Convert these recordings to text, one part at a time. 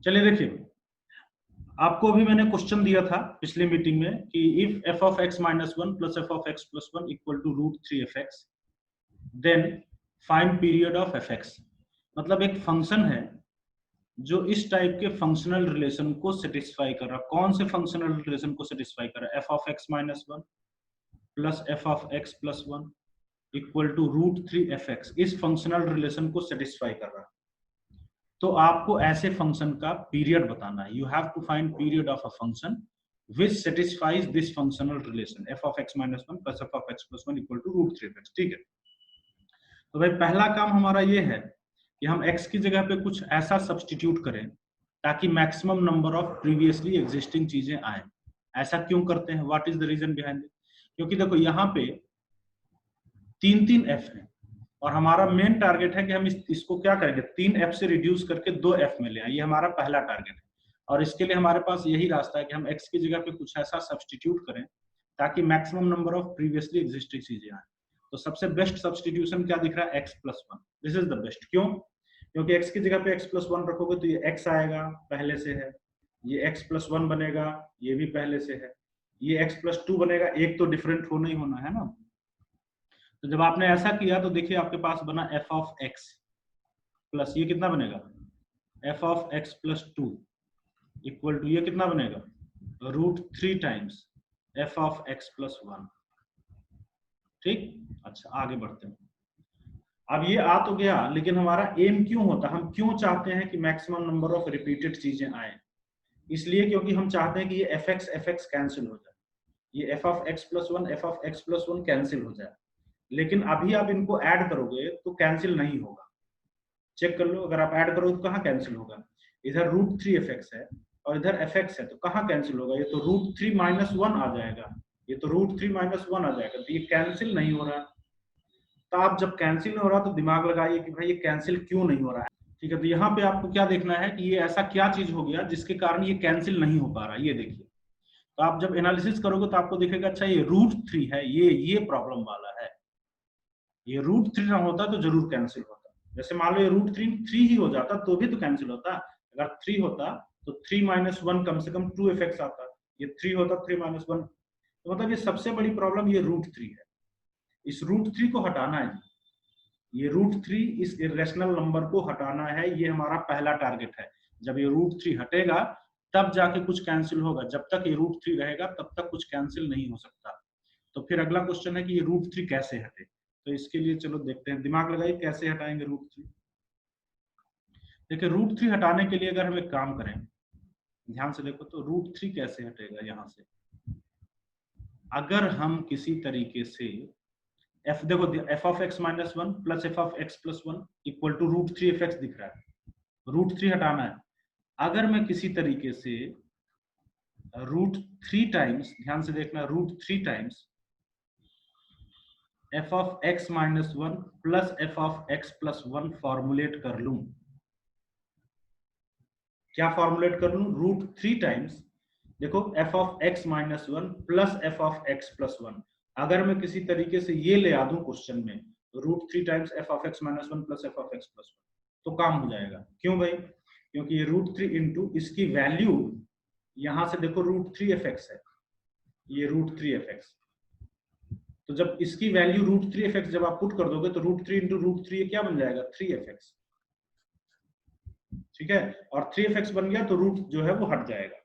चलिए देखिए, आपको भी मैंने क्वेश्चन दिया था पिछली मीटिंग में कि if f of x minus one plus f of x plus one equal to root three f x then find period of F x. मतलब एक फंक्शन है जो इस टाइप के फंक्शनल रिलेशन को सेटिस्फाई कर रहा है। कौन से फंक्शनल रिलेशन को सेटिस्फाई कर रहा है? F of x minus one plus f of x plus one equal to root three f x. इस फंक्शनल रिलेशन को सेटिस्फाई कर रहा है। तो आपको ऐसे फंक्शन का पीरियड बताना है। You have to find period of a function which satisfies this functional relation f of x minus 1 plus f of x plus 1 equal to root 3x। ठीक है, तो भाई पहला काम हमारा ये है कि हम x की जगह पे कुछ ऐसा सब्स्टिट्यूट करें ताकि maximum number of previously existing चीजें आए। ऐसा क्यों करते हैं? What is the reason behind it? क्योंकि देखो यहाँ पे तीन तीन f है और हमारा मेन टारगेट है कि हम इसको क्या करेंगे, 3f से रिड्यूस करके 2f में ले आए। ये हमारा पहला टारगेट है और इसके लिए हमारे पास यही रास्ता है कि हम x की जगह पे कुछ ऐसा सब्स्टिट्यूट करें ताकि maximum number of previously existing चीजें आए। तो सबसे बेस्ट सब्स्टिट्यूशन क्या दिख रहा है? x plus one. This is the best. क्यों? क्योंकि x की जगह पे x प्लस वन रखोगे तो ये x आएगा, पहले से है। ये x प्लस वन बनेगा, ये भी पहले से है। ये x प्लस टू बनेगा, एक तो डिफरेंट होना ही होना है ना। तो जब आपने ऐसा किया तो देखिए आपके पास बना एफ ऑफ एक्स प्लस ये कितना बनेगा, f of x plus two equal to ये कितना बनेगा, root three times f of x plus one. ठीक, अच्छा आगे बढ़ते हैं। अब ये आ तो गया, लेकिन हमारा एम क्यों होता है? हम क्यों चाहते हैं कि मैक्सिमम नंबर ऑफ रिपीटेड चीजें आए? इसलिए क्योंकि हम चाहते हैं कि ये एफ एक्स कैंसिल हो जाए, ये F of x plus one F of x plus one cancel हो जाए। लेकिन अभी आप इनको ऐड करोगे तो कैंसिल नहीं होगा। चेक कर लो, अगर आप ऐड करोगे तो कहाँ कैंसिल होगा? इधर रूट थ्री एफ एक्स है और इधर एफ एक्स है, तो कहाँ कैंसिल होगा? ये तो रूट थ्री माइनस वन आ जाएगा, ये तो रूट थ्री माइनस वन आ जाएगा, तो ये कैंसिल नहीं हो रहा। तो आप जब कैंसिल नहीं हो रहा तो दिमाग लगाइए कि भाई ये कैंसिल क्यों नहीं हो रहा है। ठीक है, तो यहाँ पे आपको क्या देखना है कि ये ऐसा क्या चीज हो गया जिसके कारण ये कैंसिल नहीं हो पा रहा। ये देखिए, तो आप जब एनालिसिस करोगे तो आपको दिखेगा अच्छा ये रूट थ्री है, ये प्रॉब्लम वाला है। ये रूट थ्री ना होता तो जरूर कैंसिल होता। जैसे मान लो ये रूट थ्री थ्री ही हो जाता तो भी तो कैंसिल होता। अगर थ्री होता तो थ्री माइनस वन कम से कम टू इफेक्ट्स आता। ये थ्री होता थ्री माइनस वन, तो मतलब ये सबसे बड़ी प्रॉब्लम ये रूट थ्री है। इस रूट थ्री को हटाना है। ये रूट थ्री इस इरेशनल नंबर को हटाना है, ये हमारा पहला टारगेट है। जब ये रूट थ्री हटेगा तब जाके कुछ कैंसिल होगा, जब तक ये रूट थ्री रहेगा तब तक कुछ कैंसिल नहीं हो सकता। तो फिर अगला क्वेश्चन है कि ये रूट थ्री कैसे हटे। तो इसके लिए चलो देखते हैं, दिमाग लगाइए कैसे हटाएंगे रूट थ्री। देखिए रूट थ्री हटाने के लिए अगर हम एक काम करें, ध्यान से देखो तो रूट थ्री कैसे हटेगा। यहां से अगर हम किसी तरीके से एफ, देखो f of x minus one plus f of x plus one equal to root three f x दिख रहा है, रूट थ्री हटाना है। अगर मैं किसी तरीके से रूट थ्री टाइम्स, ध्यान से देखना, root three times f of x minus one plus f of x plus one formulate कर लूं, क्या फॉर्मुलेट कर लूं? रूट थ्री टाइम्स, देखो f of x minus one plus f of x plus one. अगर मैं किसी तरीके से ये ले आ दूं क्वेश्चन में, root three times f of x minus one plus f of x plus one, तो काम हो जाएगा। क्यों भाई? क्योंकि ये रूट थ्री इंटू इसकी वैल्यू, यहां से देखो रूट थ्री एफ एक्स है, ये रूट थ्री एफ एक्स, तो जब इसकी वैल्यू रूट थ्री एफ एक्स जब आप पुट कर दोगे तो root three into root three क्या बन जाएगा? Three f x. ठीक है, और थ्री एफ एक्स बन गया तो रूट जो है वो हट जाएगा,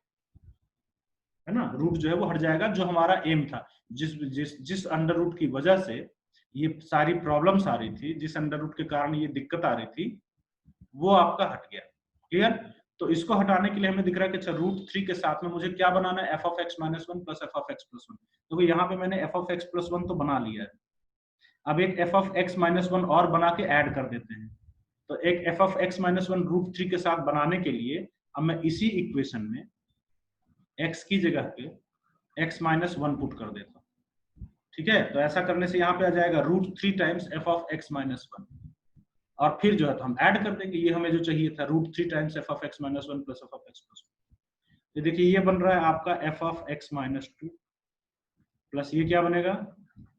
है ना, रूट जो है वो हट जाएगा। जो हमारा एम था, जिस जिस जिस अंडर रूट की वजह से ये सारी प्रॉब्लम्स आ रही थी, जिस अंडर रूट के कारण ये दिक्कत आ रही थी, वो आपका हट गया। क्लियर? तो इसको हटाने के लिए हमें दिख रहा है कि अच्छा रूट थ्री के साथ में मुझे क्या बनाना है? F of x minus one plus f of x plus one. तो यहाँ पे मैंने f of x plus one तो बना लिया है, अब एक f of x minus one और बना के ऐड कर देते हैं। तो एक f of x minus one root three के साथ बनाने के लिए अब मैं इसी इक्वेशन में x की जगह पे x माइनस वन पुट कर देता हूँ। ठीक है, तो ऐसा करने से यहाँ पे आ जाएगा root three times f of x minus one, और फिर जो है तो हम ऐड कर देंगे। ये हमें जो चाहिए था root three times f of x minus one plus f of x plus one. तो देखिए ये बन रहा है आपका f of x minus two plus ये क्या बनेगा?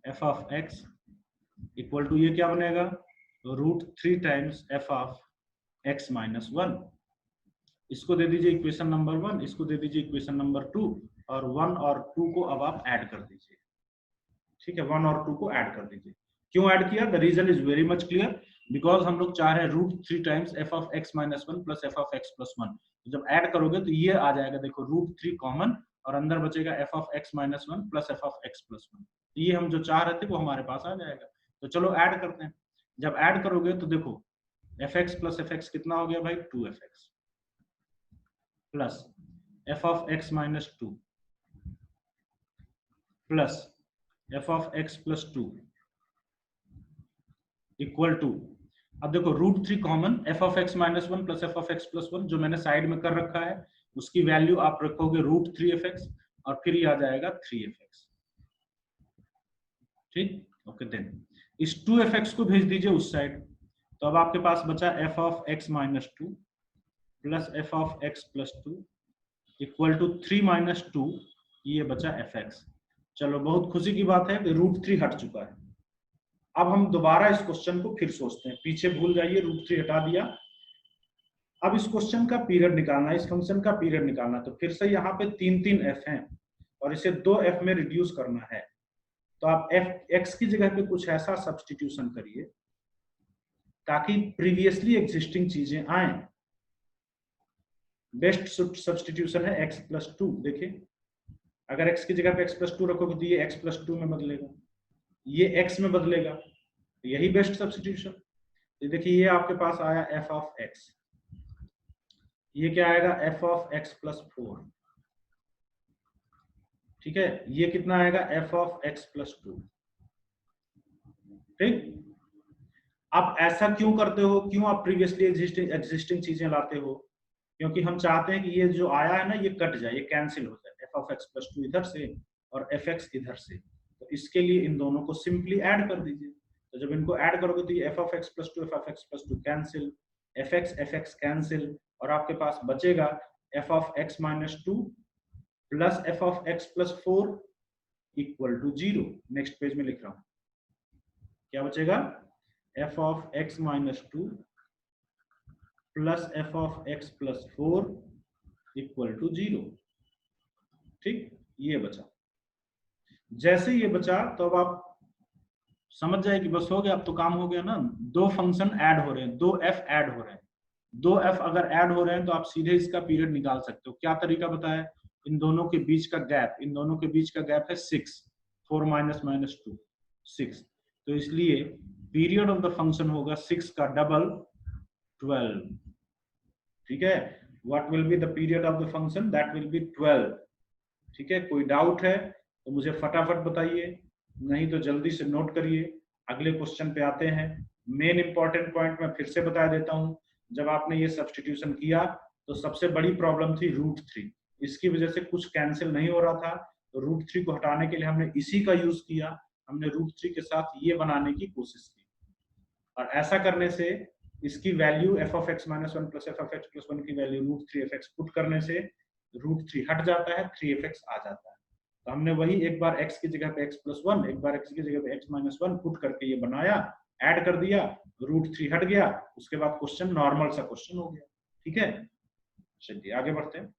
F of x equal to ये क्या बनेगा? Root three times f of x minus one. इसको दे दीजिए इक्वेशन नंबर 1, इसको दे दीजिए इक्वेशन नंबर 2, और 1 और 2 को अब आप ऐड कर दीजिए। ठीक है, 1 और 2 को ऐड कर दीजिए। क्यों ऐड किया? The reason is very much clear, because हम लोग चाह रहे हैं √3 times f of x minus 1 plus f of x plus 1। जब ऐड करोगे तो ये आ जाएगा, देखो √3 कॉमन, और अंदर बचेगा F of x minus 1 plus f of x plus 1। ये हम जो चाह रहे थे वो हमारे पास आ जाएगा। तो चलो ऐड करते हैं। जब ऐड करोगे तो देखो f x plus f x कितना हो गया भाई? 2f(x) plus f of x minus 2 plus f of x plus 2 equal to, अब देखो √3 common, f of x minus 1 plus f of x plus 1 जो मैंने साइड में कर रखा है उसकी वैल्यू आप रखोगे √3f(x) और फिर ये आ जाएगा 3f(x). ठीक, ओके। देन इस 2f(x) को भेज दीजिए उस साइड, तो अब आपके पास बचा f of x minus 2 plus f of x plus 2 equal to 3 माइनस 2, ये बचा fx। चलो बहुत खुशी की बात है कि √3 हट चुका है। अब हम दोबारा इस क्वेश्चन को फिर सोचते हैं, पीछे भूल जाइए, √3 हटा दिया। अब इस क्वेश्चन का पीरियड निकालना है, इस फंक्शन का पीरियड निकालना, तो फिर से यहाँ पे 3 f हैं और इसे 2f में रिड्यूस करना है। तो आप x की जगह पे कुछ ऐसा सब्स्टिट्यूशन करिए ताकि प्रीवियसली एग्जिस्टिंग चीजें आए। बेस्ट सब्स्टिट्यूशन है x प्लस 2। देखिए अगर x की जगह पे x प्लस 2 रखोगे तो ये x प्लस 2 में बदलेगा, ये x में बदलेगा, यही बेस्ट सब्स्टिट्यूशन। तो देखिए ये आपके पास आया f ऑफ x, ये क्या आएगा? f of x plus 4। ठीक है, ये कितना आएगा? f of x plus 2। ठीक, आप ऐसा क्यों करते हो? क्यों आप प्रीवियसली एग्जिस्टिंग चीजें लाते हो? क्योंकि हम चाहते हैं कि ये जो आया है ना ये कट जाए, ये कैंसिल हो जाए, f ऑफ x प्लस 2 इधर से और fx इधर से। तो इसके लिए इन दोनों को सिंपली ऐड कर दीजिए। तो जब इनको ऐड करोगे तो ये f of x plus 2 f of x plus 2 cancel, fx cancel, और आपके पास बचेगा f ऑफ x माइनस 2 प्लस f of x plus 4 equal to 0। Next page में लिख रहा हूं, क्या बचेगा? f of x minus 2 plus f of x plus 4 equal to 0। ठीक, ये बचा। जैसे ये बचा तो अब आप समझ जाए कि बस हो गया, अब तो काम हो गया ना। दो फंक्शन ऐड हो रहे हैं, 2f ऐड हो रहे हैं। 2f अगर ऐड हो रहे हैं तो आप सीधे इसका पीरियड निकाल सकते हो। क्या तरीका बताया? इन दोनों के बीच का गैप, इन दोनों के बीच का गैप है 6, 4 माइनस माइनस 2 6। तो इसलिए पीरियड ऑफ द फंक्शन होगा 6 का डबल 12। ठीक है, what will be the period of the function? That will be 12। ठीक है, कोई डाउट है तो मुझे फटाफट बताइए, नहीं तो जल्दी से नोट करिए। अगले क्वेश्चन पे आते हैं। मेन इंपॉर्टेंट पॉइंट मैं फिर से बता देता हूं, जब आपने ये सब्स्टिट्यूशन किया तो सबसे बड़ी प्रॉब्लम थी √3, इसकी वजह से कुछ कैंसिल नहीं हो रहा था। तो √3 को हटाने के लिए हमने इसी का यूज किया, हमने √3 के साथ ये बनाने की कोशिश की, और ऐसा करने से इसकी value F of x minus 1 plus f of x plus 1 की वैल्यू √3f(x) पुट करने से √3 हट जाता है, 3f(x) आ जाता है। तो हमने वही एक बार x की जगह पे x प्लस 1, एक बार x की जगह पे x माइनस 1 पुट करके ये बनाया, ऐड कर दिया, √3 हट गया, उसके बाद क्वेश्चन नॉर्मल सा क्वेश्चन हो गया। ठीक है, चलिए आगे बढ़ते हैं।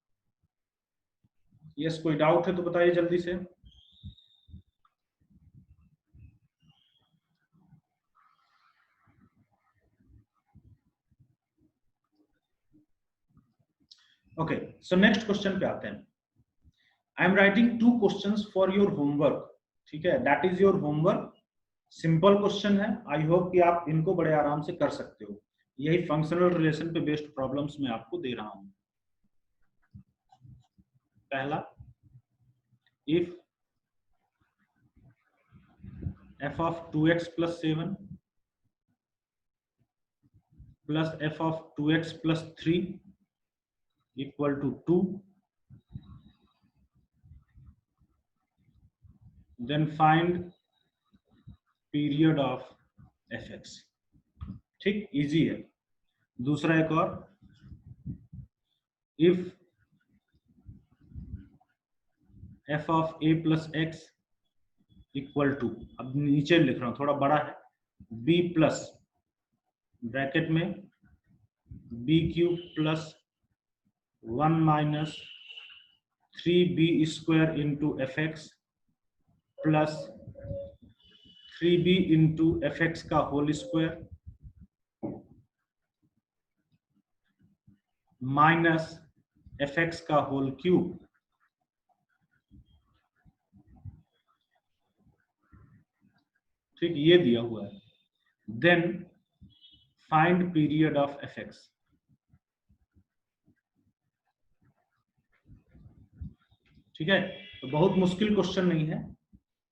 यस, कोई डाउट है तो बताइए जल्दी से। ओके, सो नेक्स्ट क्वेश्चन पे आते हैं। I am writing 2 questions for your homework. ठीक है, that is your homework. Simple question है, आई होप कि आप इनको बड़े आराम से कर सकते हो। यही फंक्शनल रिलेशन पे बेस्ड प्रॉब्लम्स मैं आपको दे रहा हूं। पहला, if f of 2x plus 7 plus f of 2x plus 3 equal to 2, then find period of fx। ठीक, इजी है। दूसरा एक और, if f of a plus x equal to, अब नीचे लिख रहा हूं थोड़ा बड़ा है, b प्लस ब्रैकेट में b cube plus 1 minus 3b square into F x plus 3b into F X का whole square minus F X का होल क्यूब ठीक, ये दिया हुआ है। Then find period of F x. ठीक है, तो बहुत मुश्किल क्वेश्चन नहीं है।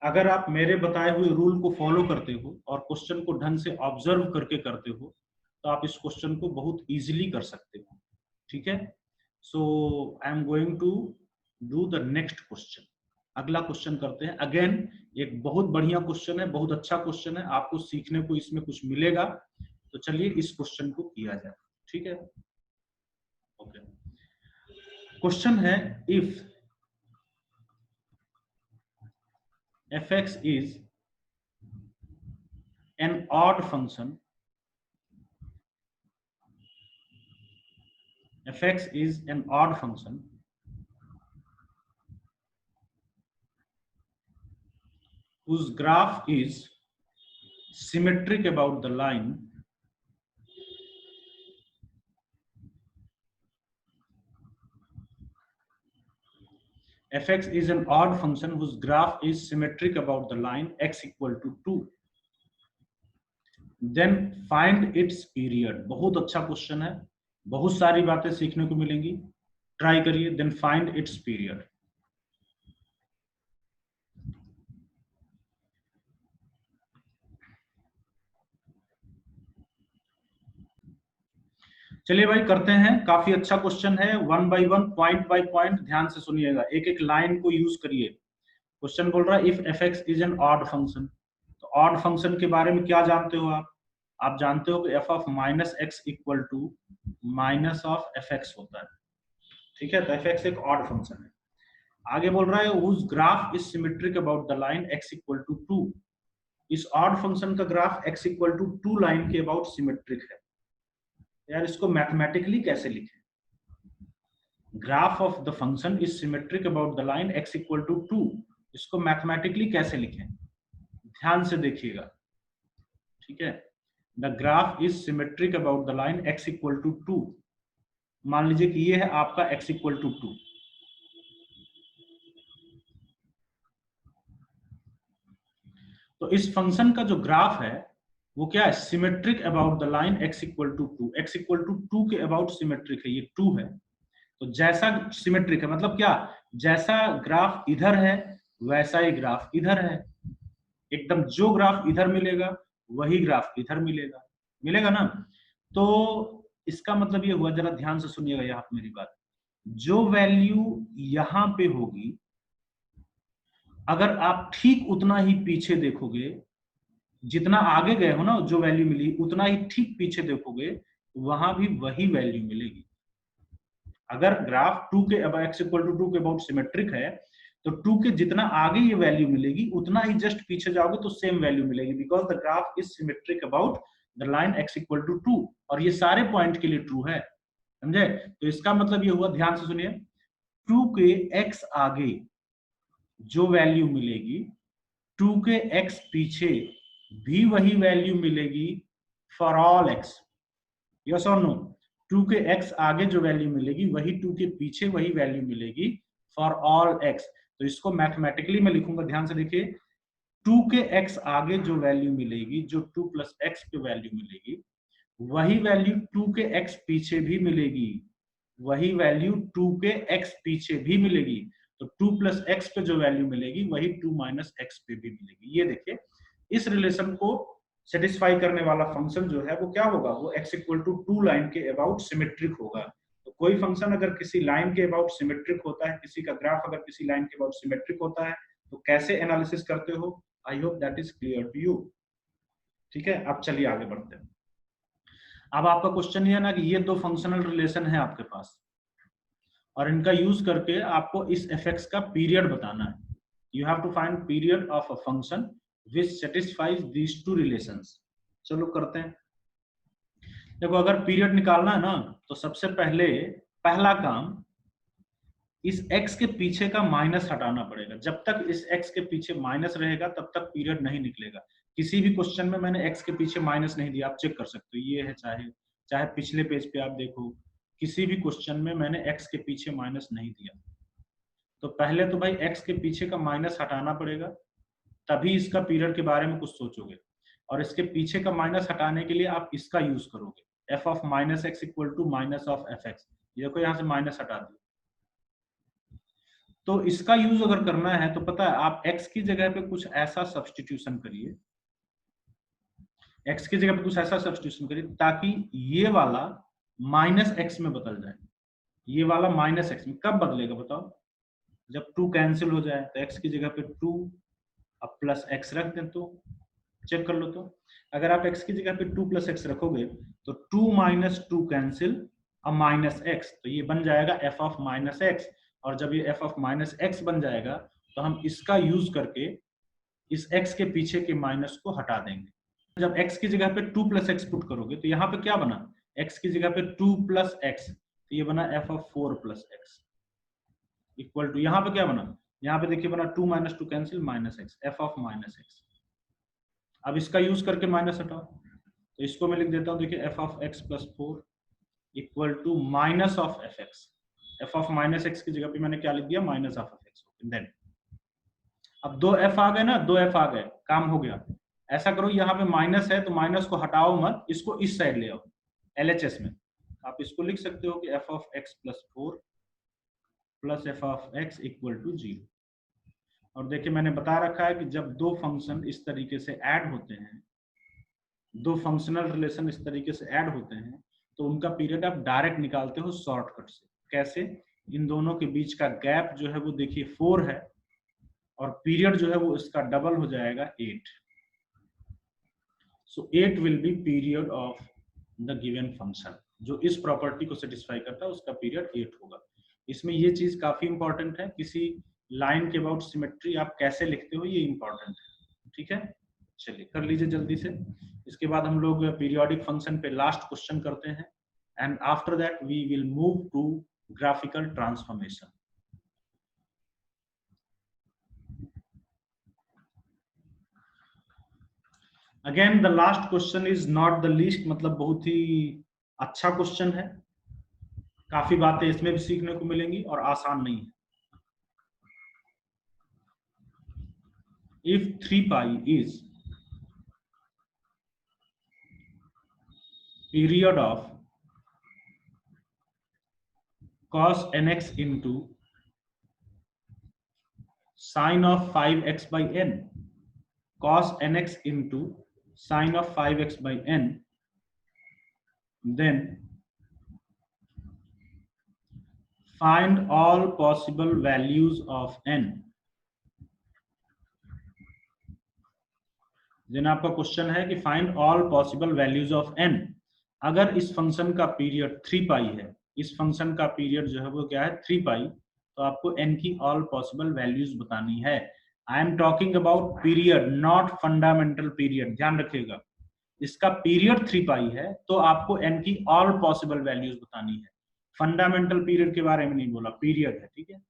अगर आप मेरे बताए हुए रूल को फॉलो करते हो और क्वेश्चन को ढंग से ऑब्जर्व करके करते हो तो आप इस क्वेश्चन को बहुत इजीली कर सकते हो। ठीक है, so I am going to do the next question. अगला क्वेश्चन करते हैं। अगेन एक बहुत बढ़िया क्वेश्चन है, बहुत अच्छा क्वेश्चन है, आपको सीखने को इसमें कुछ मिलेगा। तो चलिए इस क्वेश्चन को किया जाए। ठीक है, ओके। क्वेश्चन है if fx is an odd function, fx is an odd function whose graph is symmetric about the line fx is an odd function whose graph is symmetric about the line x equal to 2, then find its period। बहुत अच्छा question है, बहुत सारी बातें सीखने को मिलेंगी, try करिए। Then find its period. चलिए भाई करते हैं। काफी अच्छा क्वेश्चन है, one by one, point by point ध्यान से सुनिएगा, एक एक लाइन को यूज करिए। क्वेश्चन बोल रहा है if F x is an odd function. तो ऑड फंक्शन के बारे में क्या जानते हो आप जानते हो कि f of minus x equal to minus of F x होता है। ठीक है, तो एफ एक्स एक ऑड फंक्शन है। आगे बोल रहा है whose graph is symmetric about the line x equal to 2। इस ऑड फंक्शन का ग्राफ x इक्वल टू 2 लाइन के अबाउट सिमेट्रिक है। यार इसको मैथमेटिकली कैसे लिखें? Graph of the function is symmetric about the line x equal to 2, इसको मैथमेटिकली कैसे लिखें? ध्यान से देखिएगा। ठीक है, the graph is symmetric about the line x equal to 2। मान लीजिए कि ये है आपका x इक्वल टू 2। तो इस फंक्शन का जो ग्राफ है वो क्या है? Symmetric about the line x equal to 2। x equal to 2 के अबाउट सिमेट्रिक है, ये 2 है। तो जैसा सिमेट्रिक है मतलब क्या? जैसा ग्राफ इधर है वैसा ही ग्राफ इधर है। एकदम जो ग्राफ इधर मिलेगा वही ग्राफ इधर मिलेगा, मिलेगा ना? तो इसका मतलब ये हुआ, जरा ध्यान से सुनिएगा यहाँ पे मेरी बात। जो वैल्यू यहाँ पे होगी, अगर आप ठीक उतना ही पीछे देखोगे, जितना आगे गए हो ना जो वैल्यू मिली, उतना ही ठीक पीछे देखोगे, वहां भी वही वैल्यू मिलेगी। अगर ग्राफ 2 के अब x इक्वल टू 2 के अबाउट सिमेट्रिक है तो 2 के जितना आगे ये वैल्यू मिलेगी उतना ही जस्ट पीछे जाओगे तो सेम वैल्यू मिलेगी, because the graph is symmetric about the line x equal to 2। और ये सारे पॉइंट के लिए ट्रू है, समझे? तो इसका मतलब ये हुआ, ध्यान से सुनिए, 2 के x आगे जो वैल्यू मिलेगी 2 के x पीछे भी वही वैल्यू मिलेगी फॉर ऑल x। यस और नो? 2 के x आगे जो वैल्यू मिलेगी वही 2 के पीछे वही वैल्यू मिलेगी फॉर ऑल x। तो इसको मैथमेटिकली मैं लिखूंगा, ध्यान से देखिए। 2 के x आगे जो वैल्यू मिलेगी, जो 2 प्लस x पे वैल्यू मिलेगी, वही वैल्यू 2 के x पीछे भी मिलेगी, वही वैल्यू 2 के x पीछे भी मिलेगी। तो 2 प्लस x पे जो वैल्यू मिलेगी वही 2 माइनस x पे भी मिलेगी। ये देखिए, इस रिलेशन को सेटिस्फाई करने वाला फंक्शन जो है वो क्या होगा? वो x इक्वल टू 2 लाइन के अबाउट सिमेट्रिक होगा। तो कोई फंक्शन अगर किसी लाइन के अबाउट सिमेट्रिक होता है, किसी का ग्राफ अगर किसी लाइन के अबाउट सिमेट्रिक होता है, तो कैसे एनालिसिस करते हो? I hope that is clear to you. ठीक है, अब चलिए आगे बढ़ते हैं। अब आपका क्वेश्चन ये है ना कि ये दो फंक्शनल रिलेशन है आपके पास, और इनका यूज करके आपको इस fx का पीरियड बताना है। You have to find period of a function which satisfies these two relations। चलो करते हैं। देखो, अगर पीरियड निकालना है ना तो सबसे पहले पहला काम, इस x के पीछे का माइनस हटाना पड़ेगा। जब तक इस x के पीछे माइनस रहेगा तब तक पीरियड नहीं निकलेगा। किसी भी क्वेश्चन में मैंने x के पीछे माइनस नहीं दिया, आप चेक कर सकते हो, ये है, चाहे चाहे पिछले पेज पे आप देखो, किसी भी क्वेश्चन में मैंने x के पीछे माइनस नहीं दिया। तो पहले तो भाई x के पीछे का माइनस हटाना पड़ेगा, तभी इसका पीरियड के बारे में कुछ सोचोगे। और इसके पीछे का माइनस हटाने के लिए आप इसका यूज करोगे, f of minus x equal to minus of F x. ये देखो यहाँ से माइनस हटा दिया। तो इसका यूज अगर करना है तो पता है, आप x की जगह पे कुछ ऐसा सब्स्टिट्यूशन करिए, x की जगह पे कुछ ऐसा सब्स्टिट्यूशन करिए ताकि ये वाला माइनस एक्स में बदल जाए। ये वाला माइनस एक्स में कब बदलेगा बताओ? जब 2 कैंसिल हो जाए तो x की जगह पे 2, अब प्लस x रख दें तो चेक कर लो। तो अगर आप x की जगह पे 2 प्लस x रखोगे तो 2 माइनस 2 कैंसिल, अब माइनस x, तो ये बन जाएगा f ऑफ माइनस एक्स। और जब ये f ऑफ माइनस एक्स बन जाएगा तो हम इसका यूज करके इस x के पीछे के माइनस को हटा देंगे। जब x की जगह पे 2 प्लस एक्स पुट करोगे तो यहाँ पे क्या बना, x की जगह पे 2 प्लस एक्स, तो ये बना f of 4 plus x equal to, यहाँ पे क्या बना, यहाँ पे देखिए बना 2 माइनस 2 cancel minus x, f of minus x. अब इसका यूज करके माइनस हटाओ, तो इसको मैं लिख देता हूँ, देखिए f of x plus 4 equal to minus of F x. F of minus x की जगह पे मैंने क्या लिख दिया, minus of F x. Then अब 2f आ गए ना, 2f आ गए, काम हो गया। ऐसा करो, यहाँ पे माइनस है तो माइनस को हटाओ मत, इसको इस साइड ले आओ LHS में। आप इसको लिख सकते हो कि f of x plus 4 plus f of x equal to 0। और देखिए मैंने बता रखा है कि जब दो फंक्शन इस तरीके से ऐड होते हैं, दो फंक्शनल रिलेशन इस तरीके से ऐड होते हैं, तो उनका पीरियड आप डायरेक्ट निकालते हो शॉर्टकट से। कैसे? इन दोनों के बीच का गैप जो है वो देखिए 4 है, और पीरियड जो है वो इसका डबल हो जाएगा 8। सो 8 will be period of the given function. जो इस प्रॉपर्टी को सेटिस्फाई करता है उसका पीरियड 8 होगा। इसमें ये चीज काफी इंपॉर्टेंट है, किसी लाइन के अबाउट सिमेट्री आप कैसे लिखते हो ये इंपॉर्टेंट है। ठीक है, चलिए कर लीजिए जल्दी से। इसके बाद हम लोग पीरियोडिक फंक्शन पे लास्ट क्वेश्चन करते हैं, and after that we will move to graphical transformation. Again the last question is not the least, मतलब बहुत ही अच्छा क्वेश्चन है, काफी बातें इसमें भी सीखने को मिलेंगी और आसान नहीं है। If 3 pi is period of cos nx into sin of 5x by n, cos nx into sin of 5x by n, then find all possible values of n। Then आपका क्वेश्चन है कि find all possible values of n। अगर इस function का period 3 पाई है, इस function का period जो है वो क्या है 3 पाई, तो आपको n की ऑल पॉसिबल वैल्यूज बतानी है। I am talking about period, not fundamental period, ध्यान रखिएगा। इसका पीरियड 3 पाई है तो आपको n की ऑल पॉसिबल वैल्यूज बतानी है। फंडामेंटल पीरियड के बारे में नहीं बोला, पीरियड है, ठीक है।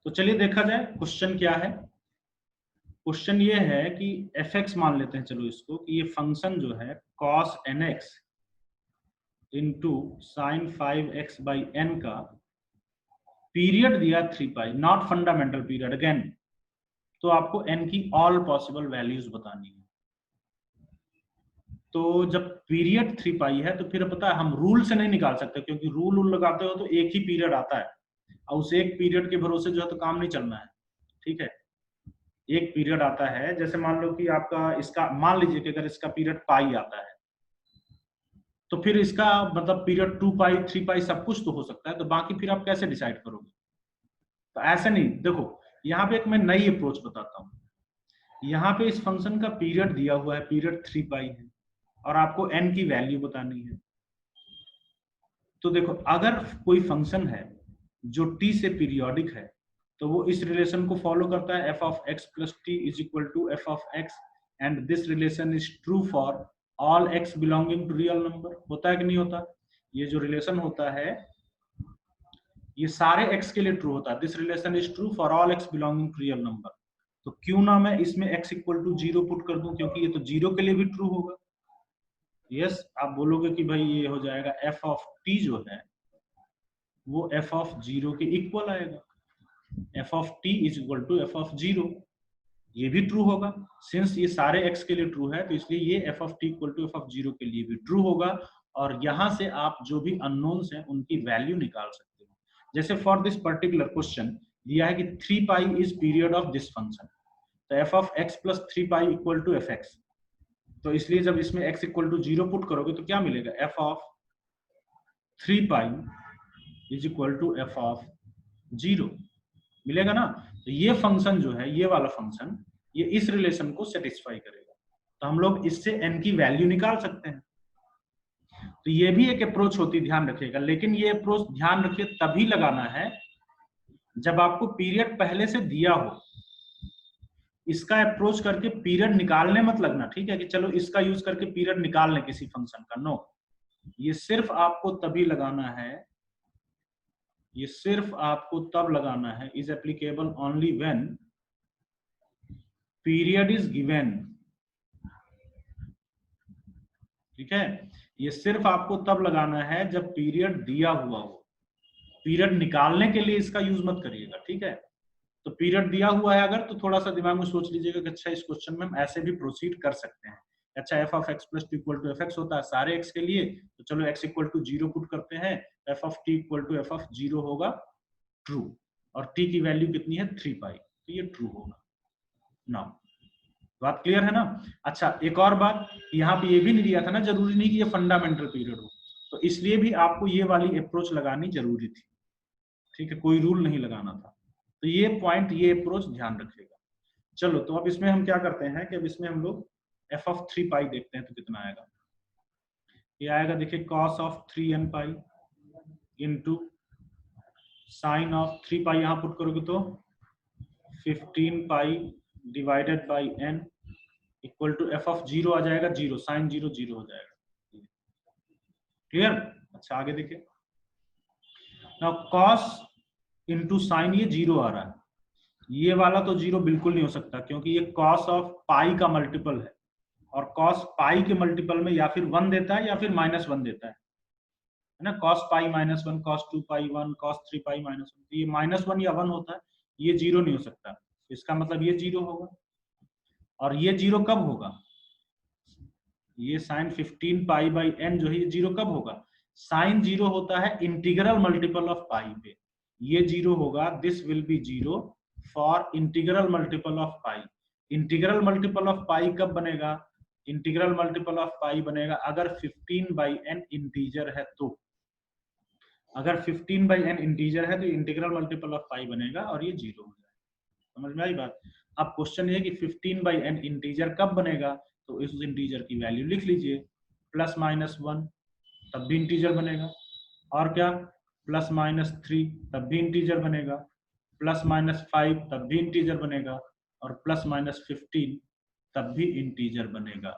तो चलिए देखा जाए क्वेश्चन क्या है। क्वेश्चन ये है कि एफ एक्स मान लेते हैं, चलो इसको, कि ये फंक्शन जो है cos nx into sine 5x by n का पीरियड दिया 3 pi, not fundamental period again, तो आपको n की ऑल पॉसिबल वैल्यूज बतानी है। तो जब पीरियड 3 पाई है तो फिर पता है हम रूल से नहीं निकाल सकते, क्योंकि रूल लगाते हो तो एक ही पीरियड आता है, और उस एक पीरियड के भरोसे जो है तो काम नहीं चलना है। ठीक है, एक पीरियड आता है, जैसे मान लो कि आपका इसका, मान लीजिए कि अगर इसका पीरियड पाई आता है, तो फिर इसका मतलब पीरियड 2 पाई 3 पाई सब कुछ तो हो सकता है, तो बाकी फिर आप कैसे डिसाइड करोगे? तो ऐसे नहीं, देखो यहाँ पे एक मैं नई अप्रोच बताता हूँ। यहाँ पे इस फंक्शन का पीरियड दिया हुआ है, पीरियड 3 पाई है, और आपको n की वैल्यू बतानी है। तो देखो अगर कोई फंक्शन है जो t से पीरियोडिक है, तो वो इस रिलेशन को फॉलो करता है, f of x plus t is equal to f of x and this relation is true for all x belonging to real number। होता है कि नहीं होता? ये जो रिलेशन होता है ये सारे x के लिए ट्रू होता है। This relation is true for all x belonging to real number. तो क्यों ना मैं इसमें x इक्वल टू 0 पुट कर दूं, क्योंकि ये तो 0 के लिए भी ट्रू होगा। यस, आप बोलोगे कि भाई ये हो जाएगा f ऑफ t जो है वो f ऑफ 0 के इक्वल आएगा। f of t is equal to f of 0, ये भी ट्रू होगा। सिंस ये सारे x के लिए ट्रू है तो इसलिए ये f of t equal to f of 0 के लिए भी ट्रू होगा। और यहां से आप जो भी अननोन्स हैं उनकी वैल्यू निकाल सकते हो। जैसे फॉर दिस पर्टिकुलर क्वेश्चन दिया है कि 3 pi is period of this function, तो f of x plus 3 pi equal to F x. तो इसलिए जब इसमें x इक्वल टू 0 पुट करोगे तो क्या मिलेगा, f of 3 pi is equal to f of 0 मिलेगा ना। तो ये फंक्शन जो है, ये वाला फंक्शन, ये इस रिलेशन को सेटिस्फाई करेगा। तो हम लोग इससे n की वैल्यू निकाल सकते हैं। तो ये भी एक अप्रोच होती, ध्यान रखिएगा। लेकिन ये अप्रोच ध्यान रखिए तभी लगाना है जब आपको पीरियड पहले से दिया हो। इसका अप्रोच करके पीरियड निकालने मत लगना, ठीक है, कि चलो इसका यूज करके पीरियड निकाल लें किसी फंक्शन का। नो, ये सिर्फ आपको तभी लगाना है, ये सिर्फ आपको तब लगाना है, is applicable only when period is given. ठीक है, ये सिर्फ आपको तब लगाना है जब पीरियड दिया हुआ हो। पीरियड निकालने के लिए इसका यूज मत करिएगा, ठीक है। तो पीरियड दिया हुआ है अगर, तो थोड़ा सा दिमाग में सोच लीजिएगा कि अच्छा इस क्वेश्चन में हम ऐसे भी प्रोसीड कर सकते हैं। अच्छा f of x plus 2 equal to F x होता है सारे x के लिए, तो चलो x इक्वल टू 0 पुट करते हैं, f of t equal to f of 0 होगा ट्रू, और t की वैल्यू कितनी है 3 पाई, तो ये ट्रू होगा। नाउ बात क्लियर है ना। अच्छा, एक और बात, यहाँ पे ये भी नहीं दिया था ना, जरूरी नहीं कि ये फंडामेंटल पीरियड हो, तो इसलिए भी आपको ये वाली अप्रोच लगानी जरूरी थी, ठीक है, कोई रूल नहीं लगाना था। तो ये पॉइंट, ये अप्रोच ध्यान रखिएगा। चलो, तो अब इसमें हम क्या करते हैं कि अब इसमें हम लोग f ऑफ 3 पाई देखते हैं तो कितना आएगा। ये आएगा, देखिए, cos of 3n pi into sine of 3 pi, यहाँ पुट करोगे तो 15 pi divided by n equal to f of 0 आ जाएगा 0, साइन 0 0 हो जाएगा। क्लियर? अच्छा, आगे देखिए। नाउ cos इंटू साइन, ये 0 आ रहा है, ये वाला तो 0 बिल्कुल नहीं हो सकता, क्योंकि ये cos ऑफ पाई का मल्टीपल है, और cos पाई के मल्टीपल में या फिर 1 देता है या फिर -1 देता है ना। cos पाई -1, cos 2 पाई 1, cos 3 पाई -1, तो ये -1 या 1 होता है, ये 0 नहीं हो सकता। इसका मतलब ये 0 होगा, और ये 0 कब होगा, ये साइन 15 पाई बाई n जो है ये 0 कब होगा, साइन 0 होता है इंटीग्रल मल्टीपल ऑफ पाई पे, ये 0 होगा, this will be 0 for integral multiple of pi. Integral multiple of pi कब बनेगा, इंटीग्रल मल्टीपल ऑफ पाई बनेगा अगर 15 बाई n इंटीजर है तो। अगर 15 बाई n इंटीजर है तो इंटीग्रल मल्टीपल ऑफ पाई बनेगा और ये 0 हो जाएगा। समझ में आई बात? अब क्वेश्चन ये है कि 15 बाई n इंटीजर कब बनेगा, तो इस इंटीजर की वैल्यू लिख लीजिए, +-1 तब भी इंटीजर बनेगा, और क्या +-3 तब भी इंटीजर बनेगा, +-5 तब भी इंटीजर बनेगा, और +-15 तब भी इंटीजर बनेगा।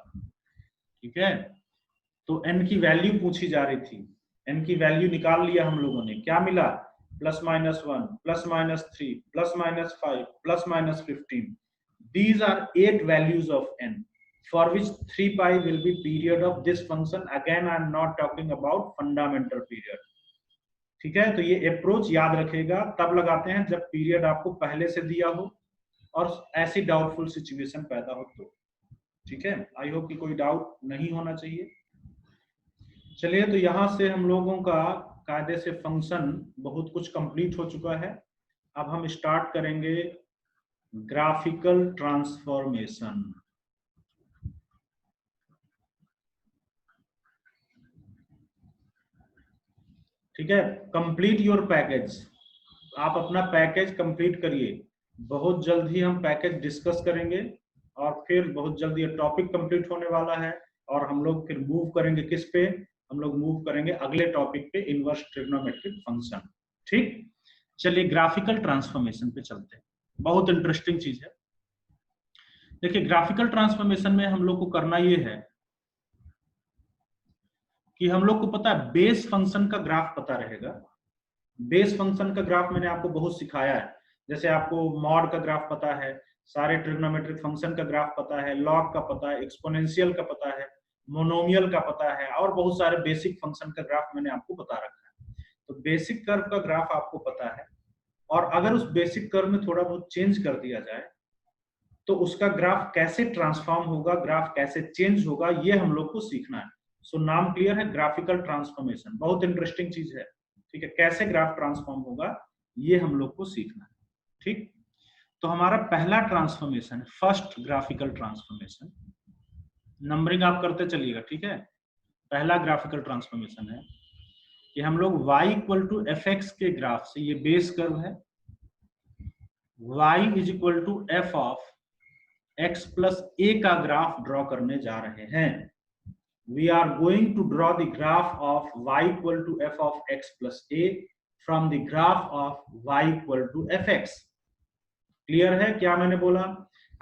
ठीक है, तो n की वैल्यू पूछी जा रही थी, n की वैल्यू निकाल लिया हम लोगों ने, क्या मिला, +-1, +-3, +-5, +-15। These are 8 values of n for which 3 pi will be period of this function. Again, I am not talking about fundamental period. ठीक है, तो ये अप्रोच याद रखेगा तब लगाते हैं जब पीरियड आपको पहले से दिया हो और ऐसी डाउटफुल सिचुएशन पैदा हो तो। ठीक है, आई होप कि कोई डाउट नहीं होना चाहिए। चलिए, तो यहां से हम लोगों का कायदे से फंक्शन बहुत कुछ कंप्लीट हो चुका है। अब हम स्टार्ट करेंगे ग्राफिकल ट्रांसफॉर्मेशन। ठीक है, कंप्लीट योर पैकेज, आप अपना पैकेज कंप्लीट करिए। बहुत जल्द ही हम पैकेज डिस्कस करेंगे और फिर बहुत जल्द ये टॉपिक कंप्लीट होने वाला है, और हम लोग फिर मूव करेंगे किस पे, हम लोग मूव करेंगे अगले टॉपिक पे, इनवर्स ट्रिग्नोमेट्रिक फंक्शन। ठीक, चलिए ग्राफिकल ट्रांसफॉर्मेशन पे चलते हैं, बहुत इंटरेस्टिंग चीज है। देखिए ग्राफिकल ट्रांसफॉर्मेशन में हम लोग को करना ये है कि हम लोग को पता है बेस फंक्शन का ग्राफ पता रहेगा। बेस फंक्शन का ग्राफ मैंने आपको बहुत सिखाया है, जैसे आपको मॉड का ग्राफ पता है, सारे ट्रिग्नोमेट्रिक फंक्शन का ग्राफ पता है, लॉग का पता है, एक्सपोनेंशियल का पता है, मोनोमियल का पता है, और बहुत सारे बेसिक फंक्शन का ग्राफ मैंने आपको बता रखा है। तो बेसिक कर्व का ग्राफ आपको पता है, और अगर उस बेसिक कर्व में थोड़ा बहुत चेंज कर दिया जाए तो उसका ग्राफ कैसे ट्रांसफॉर्म होगा, ग्राफ कैसे चेंज होगा, ये हम लोग को सीखना है। सो नाम क्लियर है, ग्राफिकल ट्रांसफॉर्मेशन बहुत इंटरेस्टिंग चीज है। ठीक है, कैसे ग्राफ ट्रांसफॉर्म होगा ये हम लोग को सीखना है। ठीक, तो हमारा पहला ट्रांसफॉर्मेशन है फर्स्ट ग्राफिकल ट्रांसफॉर्मेशन। नंबरिंग आप करते चलिएगा, ठीक है। पहला ग्राफिकल ट्रांसफॉर्मेशन है कि हम लोग y equal to F x के ग्राफ से, ये बेस कर्व है, y is equal to F of x plus a का ग्राफ ड्रॉ करने जा रहे हैं। We are going to draw the graph of y equal to f of x plus a from the graph of y equal to fx. Clear है क्या मैंने बोला?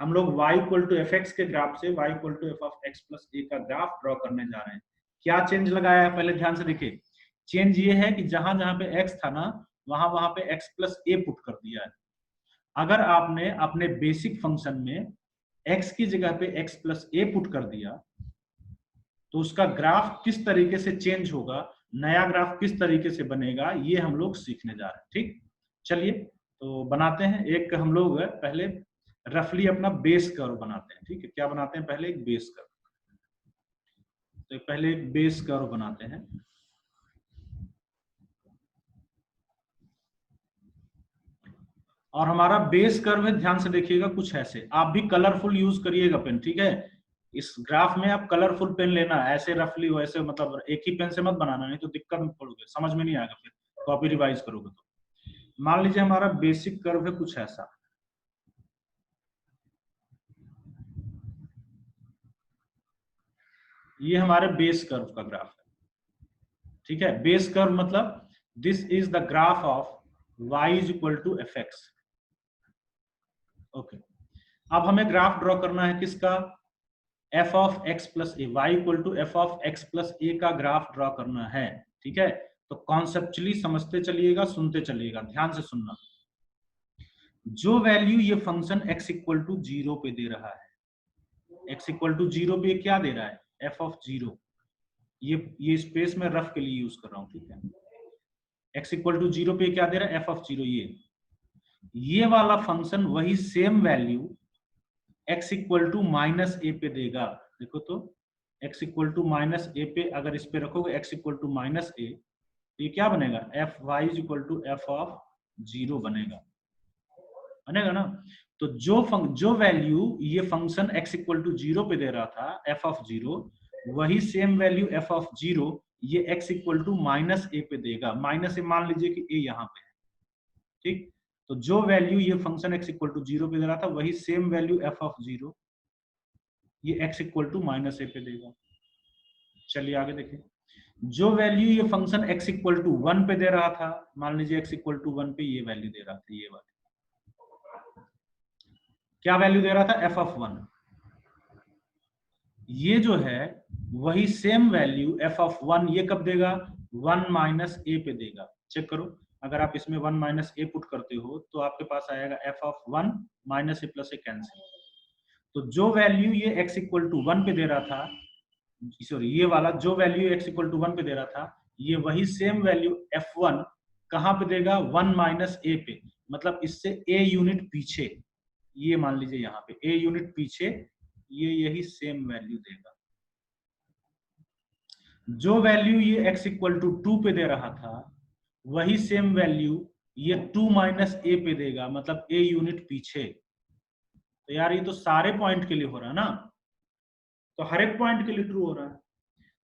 हम लोग y equal to F x के ग्राफ से y equal to F of x plus ए का graph draw करने जा रहे हैं। क्या चेंज लगाया है पहले ध्यान से देखिए। चेंज ये है कि जहां जहां पे x था ना, वहां पे x प्लस ए पुट कर दिया है। अगर आपने अपने बेसिक फंक्शन में x की जगह पे x प्लस ए पुट कर दिया तो उसका ग्राफ किस तरीके से चेंज होगा, नया ग्राफ किस तरीके से बनेगा, ये हम लोग सीखने जा रहे हैं। ठीक, चलिए तो बनाते हैं एक, हम लोग पहले रफली अपना बेस कर्व बनाते हैं। ठीक है, क्या बनाते हैं पहले? एक बेस कर्व। तो पहले एक बेस कर्व बनाते हैं। और हमारा बेस कर्व है, ध्यान से देखिएगा, कुछ ऐसे। आप भी कलरफुल यूज करिएगा पेन, ठीक है। इस ग्राफ में आप कलरफुल पेन लेना, ऐसे रफली वैसे मतलब एक ही पेन से मत बनाना, नहीं तो दिक्कत में पड़ोगे, समझ में नहीं आएगा, फिर कॉपी रिवाइज करोगे तो। मान लीजिए हमारा बेसिक कर्व है कुछ ऐसा, ये हमारे बेस कर्व का ग्राफ है। ठीक है, बेस कर्व मतलब this is the graph of y is equal to F x. Okay, अब हमें ग्राफ ड्रॉ करना है किसका? F of x plus a, y equal to F of x plus ए का ग्राफ ड्रॉ करना है। ठीक है, तो कॉन्सेप्चुअली समझते चलिएगा, सुनते चलिएगा, ध्यान से सुनना। जो वैल्यू ये फंक्शन x इक्वल टू 0 पे दे रहा है, x इक्वल टू 0 पे क्या दे रहा है? f of 0। ये स्पेस में रफ के लिए यूज कर रहा हूं, ठीक है। x इक्वल टू 0 पे क्या दे रहा है? f of 0। ये वाला फंक्शन वही same value x equal to minus a पे देगा। देखो तो x equal to minus a पे अगर इस पे रखोगे x equal to minus a, तो ये क्या बनेगा? F y is equal to F of 0 बनेगा ना। तो जो वैल्यू ये फंक्शन x इक्वल टू 0 पे दे रहा था, f ऑफ 0, वही सेम वैल्यू f ऑफ 0 ये x equal to minus a पे देगा। माइनस ए मान लीजिए कि a यहाँ पे है, ठीक। तो जो वैल्यू ये फंक्शन x इक्वल टू 0 पे दे रहा था, वही सेम वैल्यू f ऑफ 0 ये x equal to minus a पे देगा। चलिए आगे देखिए, जो वैल्यू ये फंक्शन x इक्वल टू 1 पे दे रहा था, मान लीजिए x इक्वल टू 1 पे ये वैल्यू दे रहा था, ये वाली क्या वैल्यू दे रहा था? f of 1। ये जो है वही सेम वैल्यू f ऑफ 1 ये कब देगा? 1 माइनस ए पे देगा। चेक करो, अगर आप इसमें 1 माइनस ए पुट करते हो तो आपके पास आएगा f of 1 minus A plus A cancel. तो जो वैल्यू ये x इक्वल टू 1 पे दे रहा था, सॉरी ये वाला जो वैल्यू x इक्वल टू 1 पे दे रहा था, ये वही सेम वैल्यू f1 कहां पे देगा? 1 माइनस ए पे, मतलब इससे a यूनिट पीछे, ये मान लीजिए यहाँ पे a यूनिट पीछे ये यही सेम वैल्यू देगा। जो वैल्यू ये x इक्वल टू 2 पे दे रहा था, वही सेम वैल्यू ये 2 माइनस ए पे देगा, मतलब a यूनिट पीछे। तो यार ये तो सारे पॉइंट के लिए हो रहा है ना, तो हर एक पॉइंट के लिए ट्रू हो रहा है।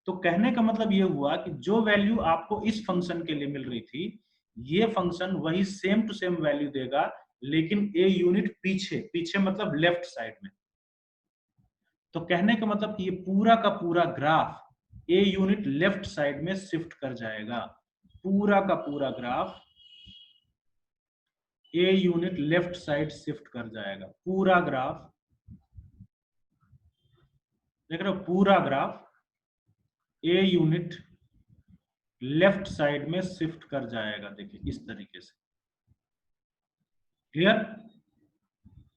तो कहने का मतलब ये हुआ कि जो वैल्यू आपको इस फंक्शन के लिए मिल रही थी, ये फंक्शन वही सेम टू सेम वैल्यू देगा, लेकिन a यूनिट पीछे, पीछे मतलब लेफ्ट साइड में। तो कहने का मतलब ये पूरा का पूरा graph a unit left side में शिफ्ट कर जाएगा। पूरा का पूरा graph a unit left side shift कर जाएगा। पूरा ग्राफ देख रहे हो, पूरा graph a unit left side में शिफ्ट कर जाएगा। देखिए इस तरीके से। क्लियर?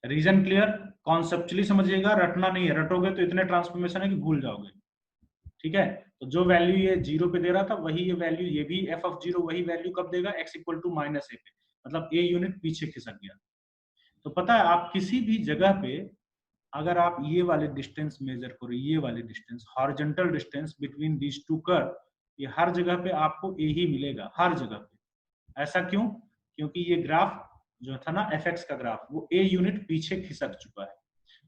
Region clear? कॉन्सेप्चुअली समझिएगा, रटना नहीं है, रटोगे तो इतने ट्रांसफॉर्मेशन है कि भूल जाओगे। ठीक है, तो जो वैल्यू ये 0 पे दे रहा था वही ये वैल्यू, ये भी एफ ऑफ 0 वही वैल्यू कब देगा, x equal to minus a पे, मतलब ए यूनिट पीछे खिसक गया। तो पता है आप किसी भी जगह पे अगर आप ये वाले डिस्टेंस मेजर करो, ये वाले distance, horizontal distance between these two curve, ये हर जगह पे आपको ए ही मिलेगा, हर जगह पे। ऐसा क्यों? क्योंकि ये ग्राफ जो था ना fx का ग्राफ, वो ए यूनिट पीछे खिसक चुका है,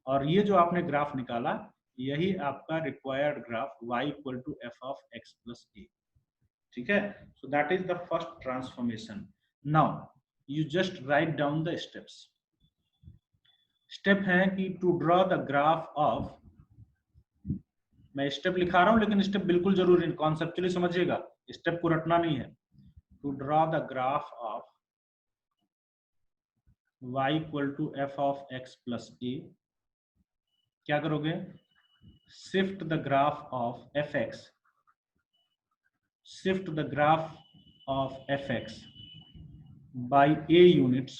और ये जो आपने ग्राफ निकाला यही आपका required graph y equal to F of x plus a. ठीक है, so that is the first transformation. Now you just write down the steps. Step है कि to draw the graph of, मैं स्टेप लिखा रहा हूं लेकिन स्टेप बिल्कुल जरूरी नहीं, कॉन्सेप्चुअली समझिएगा, स्टेप को रटना नहीं है। To draw the graph of y equal to F of x plus a, क्या करोगे, shift the graph of F x, shift the graph of F x by a units.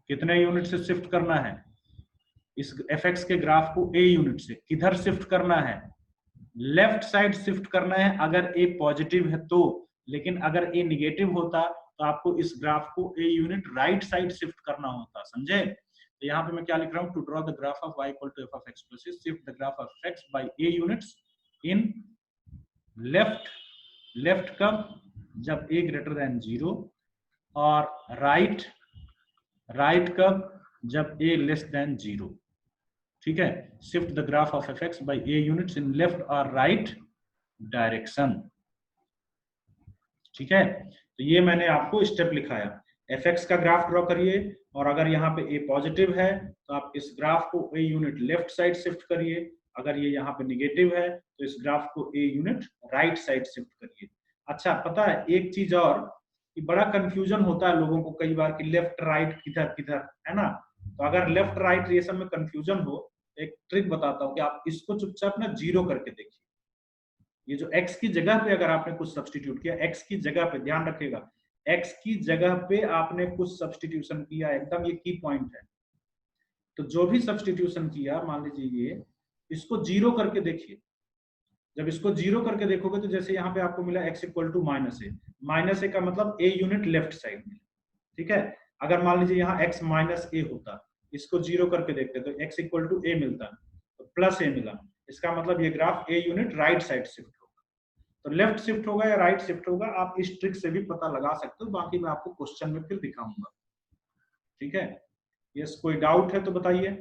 कितने यूनिट से shift करना है इस एफ एक्स के graph को, a unit से। किधर शिफ्ट करना है, लेफ्ट साइड शिफ्ट करना है अगर ए पॉजिटिव है तो, लेकिन अगर ए निगेटिव होता तो आपको इस ग्राफ को a unit right side shift करना होता। समझे? तो यहाँ पे मैं क्या लिख रहा हूँ, to draw the graph of y equal to F of x plus a, shift the graph of x by a units in left, left कब, जब a ग्रेटर देन 0, और राइट, राइट कब, जब a लेस देन 0। ठीक है, shift the graph of F x by a units in left और right direction. ठीक है, तो ये मैंने आपको स्टेप लिखाया, fx का ग्राफ ड्रॉ करिए, और अगर यहाँ पे a पॉजिटिव है तो आप इस ग्राफ को a unit left side shift करिए, अगर ये यहाँ पे निगेटिव है तो इस ग्राफ को a unit right side shift करिए। अच्छा, पता है एक चीज और कि बड़ा कंफ्यूजन होता है लोगों को कई बार कि लेफ्ट राइट किधर किधर, है ना? तो अगर लेफ्ट राइट ये सब में कंफ्यूजन हो, एक ट्रिक बताता हूँ कि आप इसको चुपचाप ना 0 करके देखिए। ये जो x की जगह पे अगर आपने कुछ सब्स्टिट्यूट किया, x की जगह पे ध्यान रखिएगा, x की जगह पे आपने कुछ सब्स्टिट्यूशन किया, एकदम ये की पॉइंट है। तो जो भी सब्स्टिट्यूशन किया, मान लीजिए ये, इसको 0 करके देखिए। जब इसको 0 करके देखोगे तो जैसे यहाँ पे आपको मिला x equal to minus a, minus a का मतलब a यूनिट लेफ्ट साइड में। ठीक है, अगर मान लीजिए यहाँ x माइनस ए होता, इसको 0 करके देखते तो x इक्वल टू ए मिलता, तो प्लस ए मिला, इसका मतलब ये graph a unit right side shift होगा। तो लेफ्ट शिफ्ट होगा या राइट शिफ्ट होगा, आप इस ट्रिक से भी पता लगा सकते हो, बाकी मैं आपको क्वेश्चन में फिर दिखाऊंगा। ठीक है, यस, कोई डाउट है तो बताइए।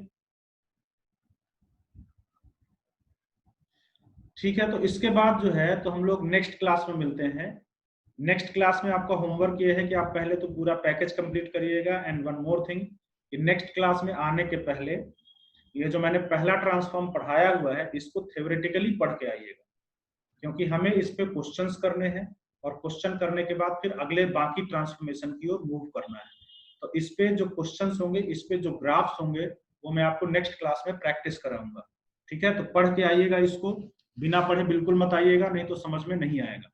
ठीक है, तो इसके बाद जो है तो हम लोग नेक्स्ट क्लास में मिलते हैं। नेक्स्ट क्लास में आपका होमवर्क ये है कि आप पहले तो पूरा पैकेज कंप्लीट करिएगा, एंड वन मोर थिंग कि नेक्स्ट क्लास में आने के पहले ये जो मैंने पहला ट्रांसफॉर्म पढ़ाया हुआ है इसको थ्योरेटिकली पढ़ के आइएगा, क्योंकि हमें इस पे क्वेश्चंस करने हैं, और क्वेश्चन करने के बाद फिर अगले बाकी ट्रांसफॉर्मेशन की ओर मूव करना है। तो इस पे जो क्वेश्चंस होंगे, इस पे जो ग्राफ्स होंगे, वो मैं आपको नेक्स्ट क्लास में प्रैक्टिस कराऊंगा। ठीक है, तो पढ़ के आइएगा, इसको बिना पढ़े बिल्कुल मत आइएगा, नहीं तो समझ में नहीं आएगा।